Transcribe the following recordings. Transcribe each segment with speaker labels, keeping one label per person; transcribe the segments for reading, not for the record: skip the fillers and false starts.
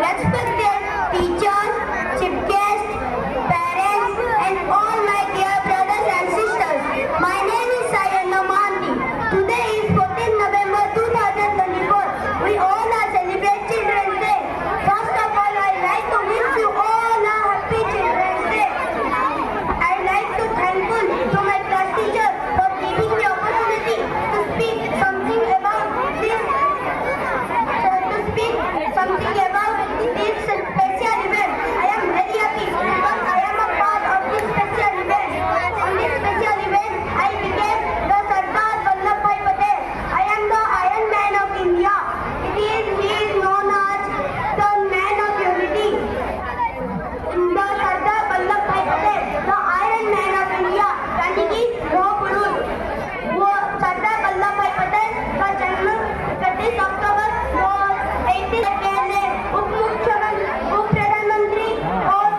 Speaker 1: respected teachers, chief guests, parents, and all my dear brothers and sisters. My name is Sayana Manti. Today is 14 November 2024. We all are celebrating Children's Day. First of all, I like to wish you all a happy Children's Day. I like to thankful to my class teacher for giving me opportunity to speak something about this. This special event. I am very happy because I am a part of this special event. On this special event, I became the Sardar Vallabhbhai Patel. I am the Iron Man of India. He is known as the Man of Unity. The Sardar Vallabhbhai Patel, the Iron Man of India, यानी कि लौह पुरुष। वो सरदार वल्लभभाई पटेल का जन्म 31 अक्टूबर 18 उप प्रधानमंत्री और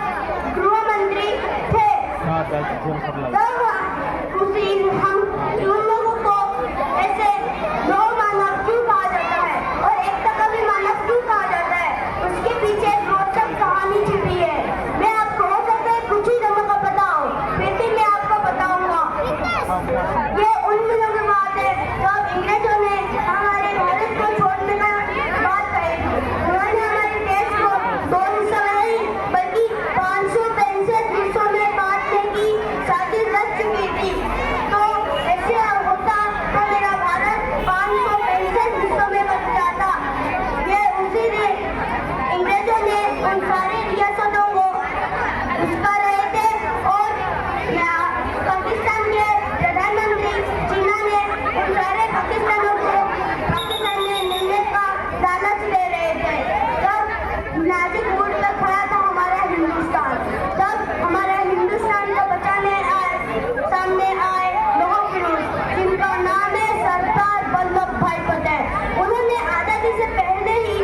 Speaker 1: गृह मंत्री थे। तब हम उन लोगों को ऐसे लौह मानव क्यों कहा जाता है और एकता कवि मानव क्यों कहा जाता है, उसके पीछे एक रोचक कहानी छिपी है। मैं आपको हो सकता है कुछ ही लोगों को पता हो, फिर भी मैं आपको बताऊंगा। ये उन दिनों की बात है जब अंग्रेजों ने हमारे भारत को छोड़ने का बात कही थी। उन्होंने हमारे देश को 2 हिस्सों में नहीं बल्कि 565 हिस्सों में बांटने की साजिश रच चुकी थी। तो ऐसे होता तो मेरा भारत 565 हिस्सों में बच जाता। ये उसी ने अंग्रेजों ने उन सारे रियासतों को उसका रहे थे और पाकिस्तान के प्रधानमंत्री जिन्ना ने उन सारे पाकिस्तान में मिलने का लालच ले रहे थे। तब नाजुक मोड़ पर खड़ा था हमारा हिंदुस्तान। तब हमारा हिंदुस्तान को बचाने सामने आए लौह पुरुष जिनका नाम है सरदार वल्लभभाई पटेल। उन्होंने आजादी से पहले ही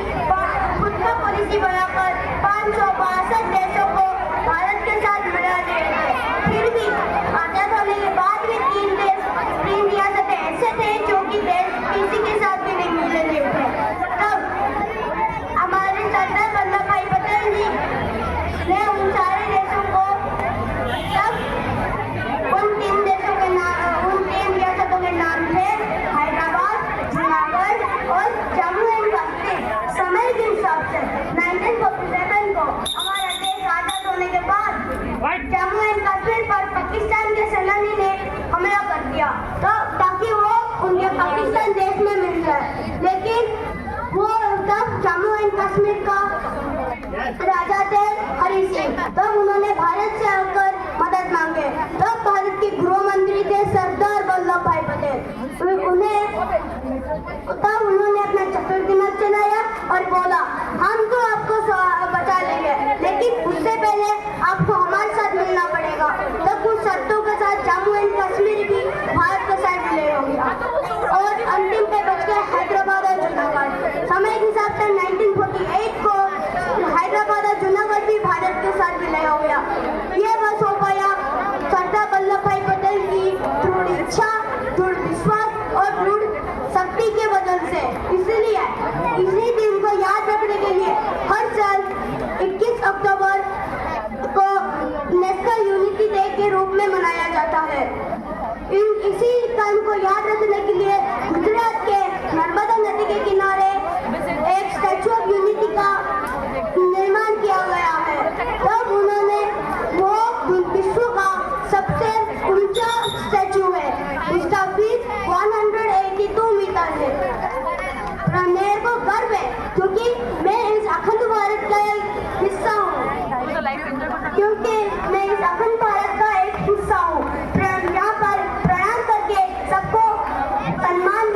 Speaker 1: खुद का पॉलिसी बनाकर 562 देशों को भारत के साथ मिला दिए थे। फिर भी आजाद होने के बाद भी 3 रियासतें ऐसे थे जो कि देश किसी के साथ भी नहीं मिलने दिए थे। तब हमारे सरदार वल्लभभाई पटेल जी ने उन सारे देशों को तब उन 3 देशों के नाम उन 3 रियासतों के नाम थे हैदराबाद, जूनागढ़ और जम्मू एंड कश्मीर। समय के हिसाब से 1947 को हमारा देश आजाद होने के बाद जम्मू एंड कश्मीर पर पाकिस्तान के सेनानी ने हमला कर दिया तो ताकि वो उनके पाकिस्तान देश में मिल जाए। लेकिन वो तब जम्मू एंड कश्मीर का राजा थे हरि सिंह। तब उन्होंने भारत से आकर मदद मांगे। तब भारत के गृह मंत्री थे सरदार वल्लभभाई पटेल। तब उन्होंने अपना चक्र दिमाग चलाया और बोला हम तो आपको बचा लेंगे लेकिन उससे पहले आपको हमारे साथ मिलना पड़ेगा। तब कुछ शर्तों के साथ जम्मू एंड कश्मीर भी भारत के साथ विलय हो गया और अंतिम पे बच गए हैदराबाद और जूनागढ़। समय के हिसाब से 1948 को हैदराबाद और जूनागढ़ भी भारत के साथ विलय हो गया। ये बस हो पाया सरदार वल्लभभाई पटेल की दृढ़ इच्छा, दृढ़ विश्वास और दृढ़ शक्ति के वजह से। इसलिए इसी दिन को याद रखने के लिए हर साल 21 अक्टूबर को नेशनल यूनिटी डे के रूप में मनाया जाता है। इसी काम को याद रखने के लिए गुजरात के नर्मदा नदी के किनारे एक स्टैचू ऑफ यूनिटी का निर्माण किया गया है। तब उन्होंने वो विश्व का सबसे ऊंचा स्टैचू है, उसका फीट 182 मीटर है। मेरे को गर्व है क्योंकि मैं इस अखंड भारत का एक हिस्सा हूँ, क्योंकि मैं इस अखंड भारत का एक हिस्सा हूँ। यहाँ पर प्रणाम करके सबको सम्मान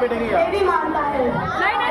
Speaker 2: पिटेगी
Speaker 1: ये भी मानता है।